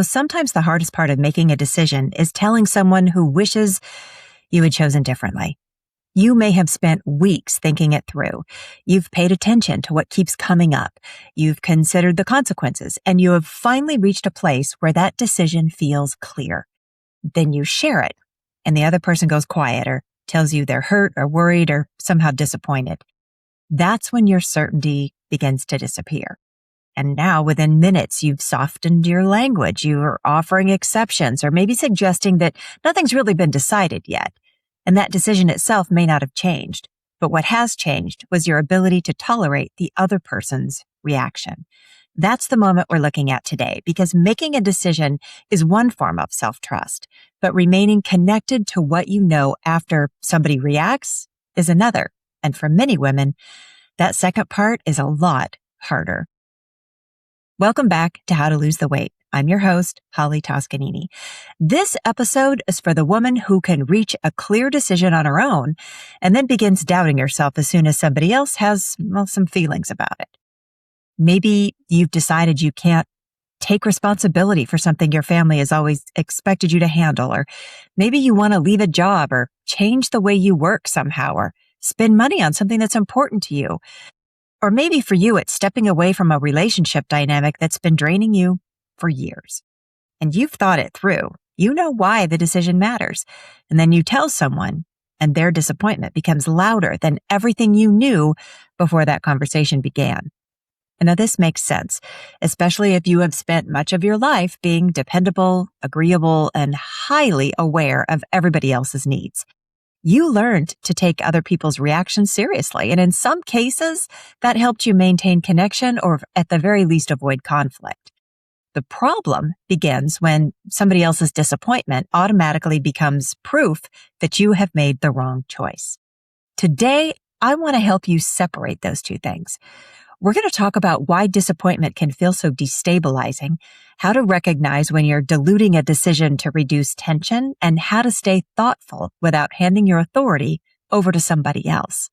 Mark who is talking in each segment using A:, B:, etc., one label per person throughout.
A: Sometimes the hardest part of making a decision is telling someone who wishes you had chosen differently. You may have spent weeks thinking it through. You've paid attention to what keeps coming up. You've considered the consequences, and you have finally reached a place where that decision feels clear. Then you share it, and the other person goes quiet or tells you they're hurt or worried or somehow disappointed. That's when your certainty begins to disappear. And now, within minutes, you've softened your language. You're offering exceptions or maybe suggesting that nothing's really been decided yet. And that decision itself may not have changed. But what has changed was your ability to tolerate the other person's reaction. That's the moment we're looking at today, because making a decision is one form of self-trust, but remaining connected to what you know after somebody reacts is another. And for many women, that second part is a lot harder. Welcome back to How to Lose the Weight. I'm your host, Holly Toscanini. This episode is for the woman who can reach a clear decision on her own and then begins doubting herself as soon as somebody else has, some feelings about it. Maybe you've decided you can't take responsibility for something your family has always expected you to handle, or maybe you want to leave a job or change the way you work somehow, or spend money on something that's important to you. Or maybe for you, it's stepping away from a relationship dynamic that's been draining you for years. And you've thought it through. You know why the decision matters. And then you tell someone, and their disappointment becomes louder than everything you knew before that conversation began. And now this makes sense, especially if you have spent much of your life being dependable, agreeable, and highly aware of everybody else's needs. You learned to take other people's reactions seriously, and in some cases, that helped you maintain connection or at the very least avoid conflict. The problem begins when somebody else's disappointment automatically becomes proof that you have made the wrong choice. Today, I want to help you separate those two things. We're going to talk about why disappointment can feel so destabilizing, how to recognize when you're diluting a decision to reduce tension, and how to stay thoughtful without handing your authority over to somebody else.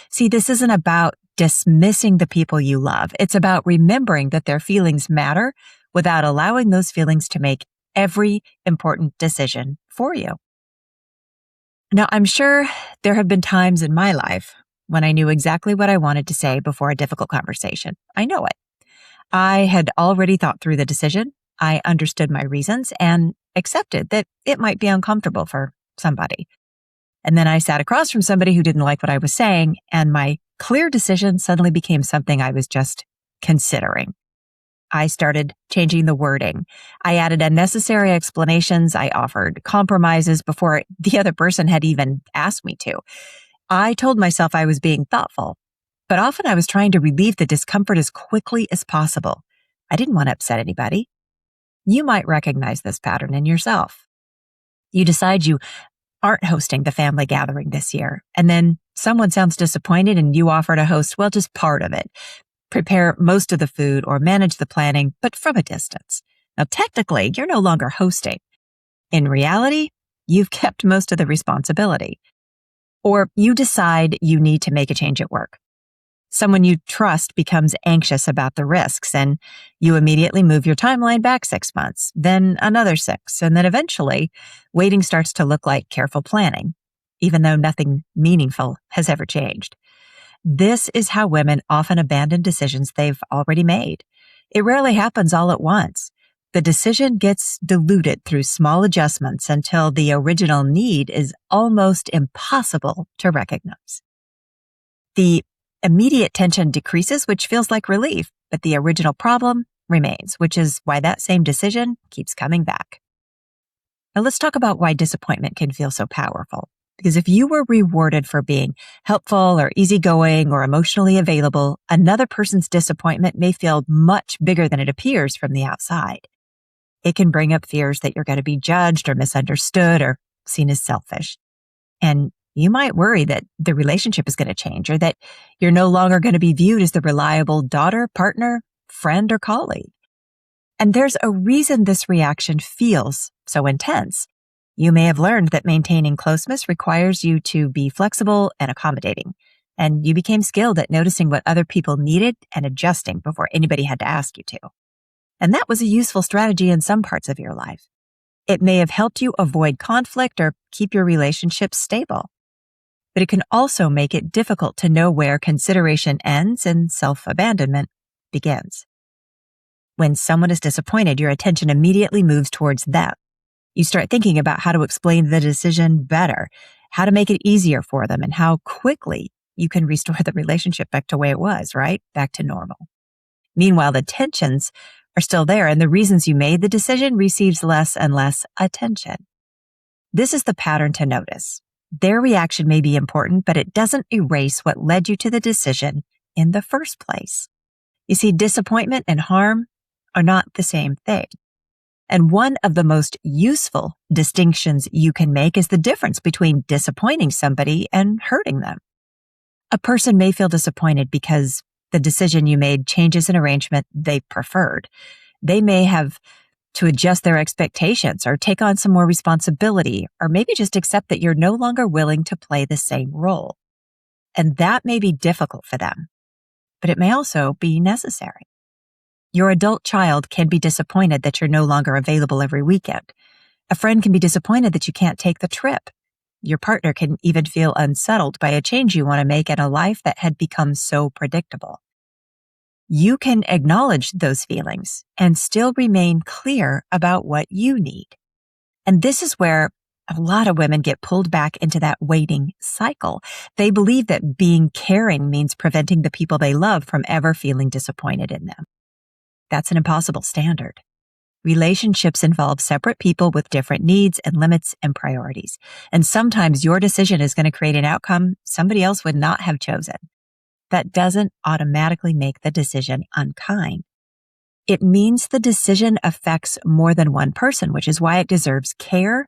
A: See, this isn't about dismissing the people you love. It's about remembering that their feelings matter without allowing those feelings to make every important decision for you. Now, I'm sure there have been times in my life when I knew exactly what I wanted to say before a difficult conversation. I know it. I had already thought through the decision. I understood my reasons and accepted that it might be uncomfortable for somebody. And then I sat across from somebody who didn't like what I was saying, and my clear decision suddenly became something I was just considering. I started changing the wording. I added unnecessary explanations. I offered compromises before the other person had even asked me to. I told myself I was being thoughtful, but often I was trying to relieve the discomfort as quickly as possible. I didn't want to upset anybody. You might recognize this pattern in yourself. You decide you aren't hosting the family gathering this year, and then someone sounds disappointed and you offer to host, just part of it. Prepare most of the food or manage the planning, but from a distance. Now, technically, you're no longer hosting. In reality, you've kept most of the responsibility. Or you decide you need to make a change at work. Someone you trust becomes anxious about the risks, and you immediately move your timeline back 6 months, then another 6, and then eventually waiting starts to look like careful planning, even though nothing meaningful has ever changed. This is how women often abandon decisions they've already made. It rarely happens all at once. The decision gets diluted through small adjustments until the original need is almost impossible to recognize. The immediate tension decreases, which feels like relief, but the original problem remains, which is why that same decision keeps coming back. Now let's talk about why disappointment can feel so powerful. Because if you were rewarded for being helpful or easygoing or emotionally available, another person's disappointment may feel much bigger than it appears from the outside. It can bring up fears that you're going to be judged or misunderstood or seen as selfish. And you might worry that the relationship is going to change or that you're no longer going to be viewed as the reliable daughter, partner, friend, or colleague. And there's a reason this reaction feels so intense. You may have learned that maintaining closeness requires you to be flexible and accommodating. And you became skilled at noticing what other people needed and adjusting before anybody had to ask you to. And that was a useful strategy in some parts of your life. It may have helped you avoid conflict or keep your relationships stable. But it can also make it difficult to know where consideration ends and self-abandonment begins. When someone is disappointed, your attention immediately moves towards them. You start thinking about how to explain the decision better, how to make it easier for them, and how quickly you can restore the relationship back to the way it was, right? Back to normal. Meanwhile, the tensions are still there, and the reasons you made the decision receives less and less attention. This is the pattern to notice. Their reaction may be important, but it doesn't erase what led you to the decision in the first place. You see, disappointment and harm are not the same thing. And one of the most useful distinctions you can make is the difference between disappointing somebody and hurting them. A person may feel disappointed because the decision you made changes an arrangement they preferred. They may have to adjust their expectations or take on some more responsibility, or maybe just accept that you're no longer willing to play the same role. And that may be difficult for them, but it may also be necessary. Your adult child can be disappointed that you're no longer available every weekend. A friend can be disappointed that you can't take the trip. Your partner can even feel unsettled by a change you want to make in a life that had become so predictable. You can acknowledge those feelings and still remain clear about what you need. And this is where a lot of women get pulled back into that waiting cycle. They believe that being caring means preventing the people they love from ever feeling disappointed in them. That's an impossible standard. Relationships involve separate people with different needs and limits and priorities. And sometimes your decision is going to create an outcome somebody else would not have chosen. That doesn't automatically make the decision unkind. It means the decision affects more than one person, which is why it deserves care,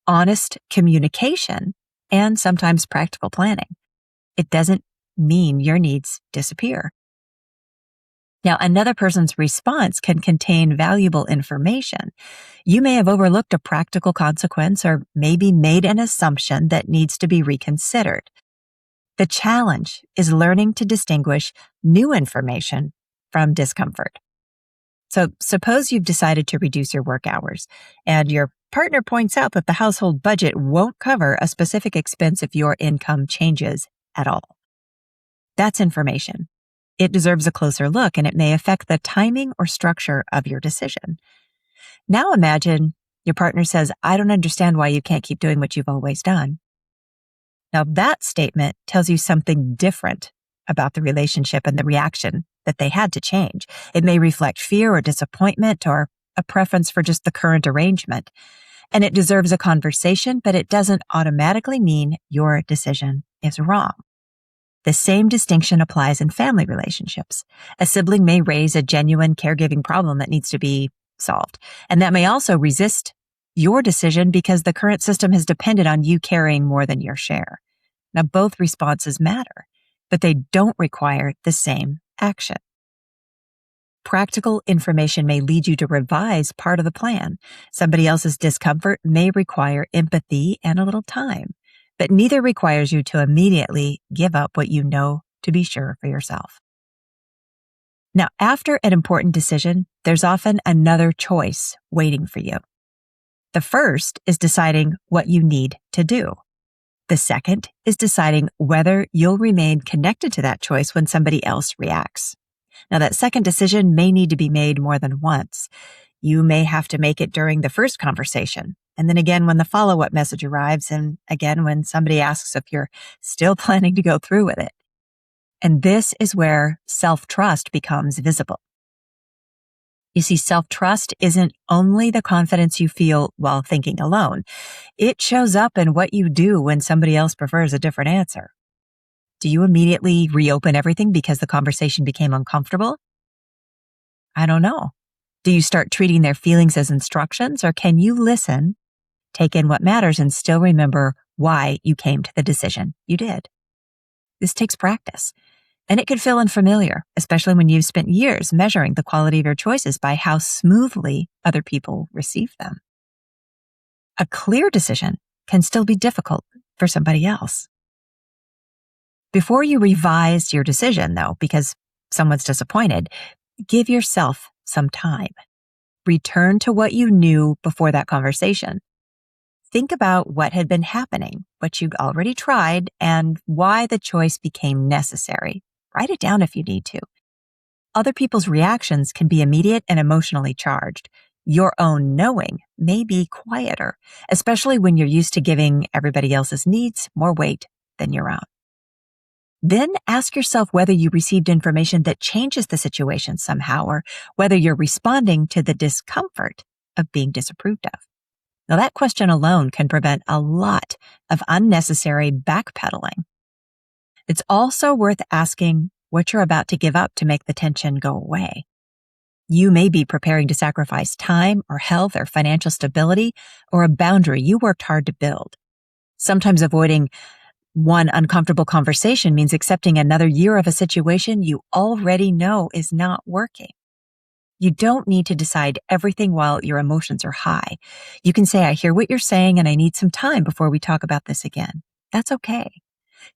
A: honest communication, and sometimes practical planning. It doesn't mean your needs disappear. Now, another person's response can contain valuable information. You may have overlooked a practical consequence or maybe made an assumption that needs to be reconsidered. The challenge is learning to distinguish new information from discomfort. So suppose you've decided to reduce your work hours and your partner points out that the household budget won't cover a specific expense if your income changes at all. That's information. It deserves a closer look and it may affect the timing or structure of your decision. Now imagine your partner says, "I don't understand why you can't keep doing what you've always done." Now that statement tells you something different about the relationship and the reaction that they had to change. It may reflect fear or disappointment or a preference for just the current arrangement. And it deserves a conversation, but it doesn't automatically mean your decision is wrong. The same distinction applies in family relationships. A sibling may raise a genuine caregiving problem that needs to be solved. And that may also resist your decision because the current system has depended on you carrying more than your share. Now, both responses matter, but they don't require the same action. Practical information may lead you to revise part of the plan. Somebody else's discomfort may require empathy and a little time, but neither requires you to immediately give up what you know to be sure for yourself. Now, after an important decision, there's often another choice waiting for you. The first is deciding what you need to do. The second is deciding whether you'll remain connected to that choice when somebody else reacts. Now, that second decision may need to be made more than once. You may have to make it during the first conversation, and then again when the follow-up message arrives, and again when somebody asks if you're still planning to go through with it. And this is where self-trust becomes visible. You see, self-trust isn't only the confidence you feel while thinking alone. It shows up in what you do when somebody else prefers a different answer. Do you immediately reopen everything because the conversation became uncomfortable? I don't know. Do you start treating their feelings as instructions, or can you listen, take in what matters, and still remember why you came to the decision you did? This takes practice. And it can feel unfamiliar, especially when you've spent years measuring the quality of your choices by how smoothly other people receive them. A clear decision can still be difficult for somebody else. Before you revise your decision, though, because someone's disappointed, give yourself some time. Return to what you knew before that conversation. Think about what had been happening, what you'd already tried, and why the choice became necessary. Write it down if you need to. Other people's reactions can be immediate and emotionally charged. Your own knowing may be quieter, especially when you're used to giving everybody else's needs more weight than your own. Then ask yourself whether you received information that changes the situation somehow, or whether you're responding to the discomfort of being disapproved of. Now, that question alone can prevent a lot of unnecessary backpedaling. It's also worth asking what you're about to give up to make the tension go away. You may be preparing to sacrifice time or health or financial stability or a boundary you worked hard to build. Sometimes avoiding one uncomfortable conversation means accepting another year of a situation you already know is not working. You don't need to decide everything while your emotions are high. You can say, I hear what you're saying and I need some time before we talk about this again. That's okay.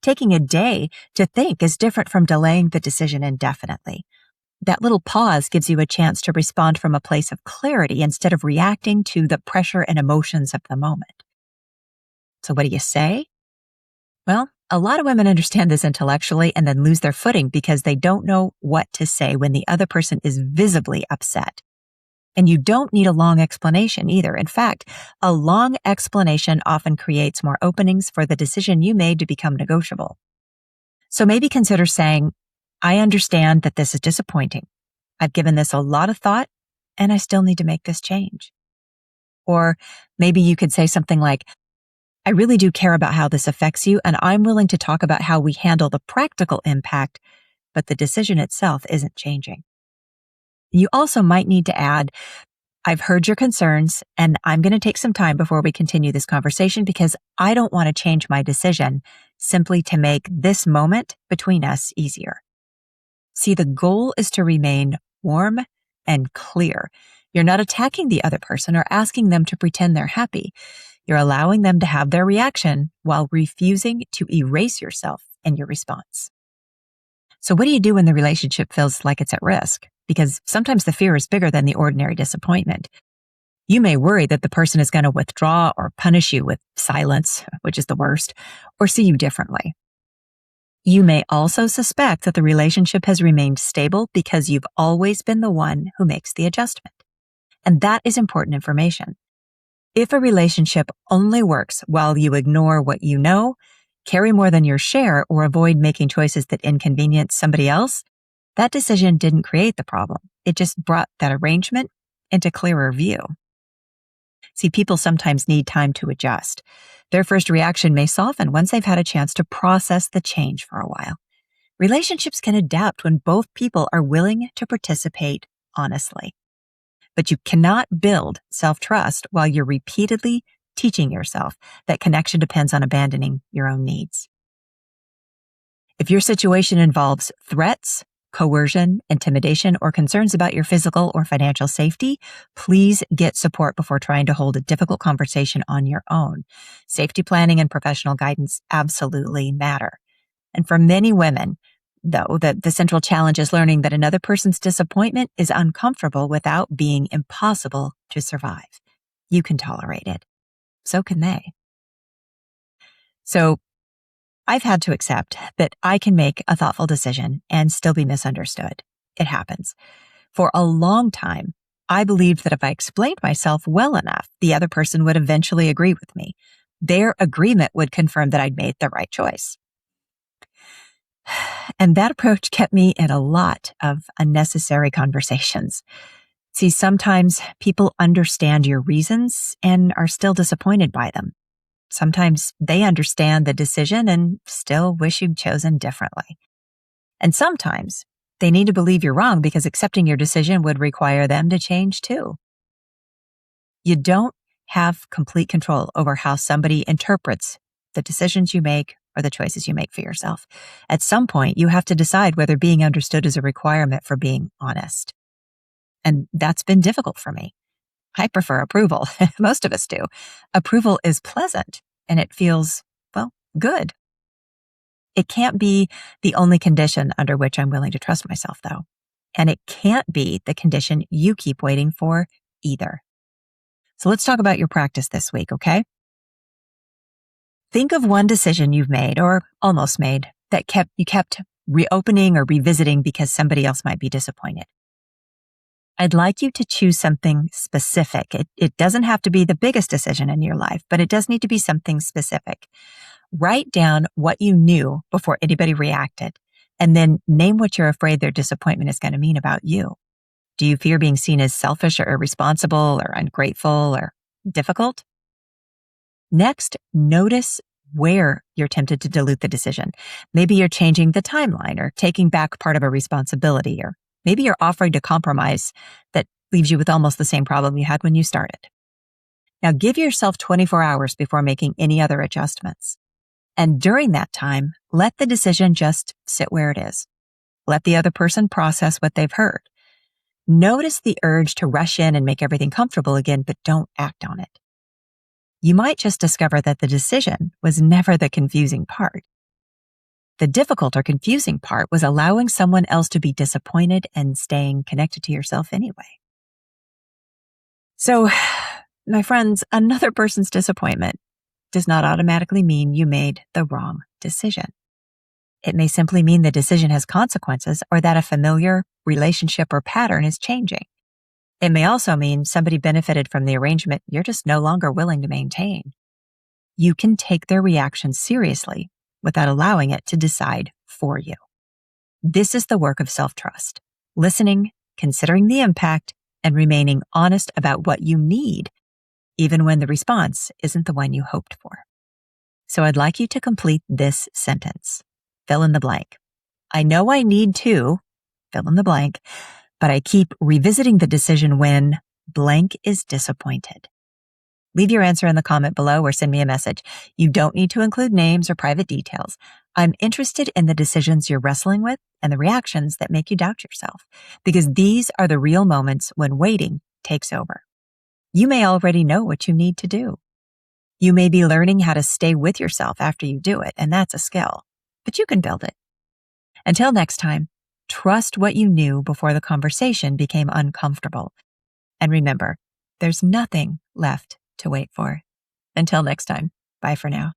A: Taking a day to think is different from delaying the decision indefinitely. That little pause gives you a chance to respond from a place of clarity instead of reacting to the pressure and emotions of the moment. So what do you say? Well, a lot of women understand this intellectually and then lose their footing because they don't know what to say when the other person is visibly upset. And you don't need a long explanation either. In fact, a long explanation often creates more openings for the decision you made to become negotiable. So maybe consider saying, I understand that this is disappointing. I've given this a lot of thought and I still need to make this change. Or maybe you could say something like, I really do care about how this affects you, and I'm willing to talk about how we handle the practical impact, but the decision itself isn't changing. You also might need to add, I've heard your concerns, and I'm going to take some time before we continue this conversation because I don't want to change my decision simply to make this moment between us easier. See, the goal is to remain warm and clear. You're not attacking the other person or asking them to pretend they're happy. You're allowing them to have their reaction while refusing to erase yourself and your response. So what do you do when the relationship feels like it's at risk? Because sometimes the fear is bigger than the ordinary disappointment. You may worry that the person is going to withdraw or punish you with silence, which is the worst, or see you differently. You may also suspect that the relationship has remained stable because you've always been the one who makes the adjustment. And that is important information. If a relationship only works while you ignore what you know, carry more than your share, or avoid making choices that inconvenience somebody else, that decision didn't create the problem. It just brought that arrangement into clearer view. See, people sometimes need time to adjust. Their first reaction may soften once they've had a chance to process the change for a while. Relationships can adapt when both people are willing to participate honestly. But you cannot build self-trust while you're repeatedly teaching yourself that connection depends on abandoning your own needs. If your situation involves threats, coercion, intimidation, or concerns about your physical or financial safety, please get support before trying to hold a difficult conversation on your own. Safety planning and professional guidance absolutely matter. And for many women, though, the central challenge is learning that another person's disappointment is uncomfortable without being impossible to survive. You can tolerate it. So can they. So I've had to accept that I can make a thoughtful decision and still be misunderstood. It happens. For a long time, I believed that if I explained myself well enough, the other person would eventually agree with me. Their agreement would confirm that I'd made the right choice. And that approach kept me in a lot of unnecessary conversations. See, sometimes people understand your reasons and are still disappointed by them. Sometimes they understand the decision and still wish you'd chosen differently. And sometimes they need to believe you're wrong because accepting your decision would require them to change too. You don't have complete control over how somebody interprets the decisions you make or the choices you make for yourself. At some point, you have to decide whether being understood is a requirement for being honest. And that's been difficult for me. I prefer approval. Most of us do. Approval is pleasant and it feels, well, good. It can't be the only condition under which I'm willing to trust myself, though. And it can't be the condition you keep waiting for either. So let's talk about your practice this week, okay? Think of one decision you've made or almost made that you kept reopening or revisiting because somebody else might be disappointed. I'd like you to choose something specific. It doesn't have to be the biggest decision in your life, but it does need to be something specific. Write down what you knew before anybody reacted, and then name what you're afraid their disappointment is going to mean about you. Do you fear being seen as selfish or irresponsible or ungrateful or difficult? Next, notice where you're tempted to dilute the decision. Maybe you're changing the timeline or taking back part of a responsibility, or maybe you're offering to compromise that leaves you with almost the same problem you had when you started. Now give yourself 24 hours before making any other adjustments. And during that time, let the decision just sit where it is. Let the other person process what they've heard. Notice the urge to rush in and make everything comfortable again, but don't act on it. You might just discover that the decision was never the confusing part. The difficult or confusing part was allowing someone else to be disappointed and staying connected to yourself anyway. So, my friends, another person's disappointment does not automatically mean you made the wrong decision. It may simply mean the decision has consequences or that a familiar relationship or pattern is changing. It may also mean somebody benefited from the arrangement you're just no longer willing to maintain. You can take their reaction seriously without allowing it to decide for you. This is the work of self-trust, listening, considering the impact, and remaining honest about what you need, even when the response isn't the one you hoped for. So I'd like you to complete this sentence. Fill in the blank. I know I need to, fill in the blank, but I keep revisiting the decision when blank is disappointed. Leave your answer in the comment below or send me a message. You don't need to include names or private details. I'm interested in the decisions you're wrestling with and the reactions that make you doubt yourself, because these are the real moments when waiting takes over. You may already know what you need to do. You may be learning how to stay with yourself after you do it, and that's a skill, but you can build it. Until next time, trust what you knew before the conversation became uncomfortable. And remember, there's nothing left to wait for. Until next time, bye for now.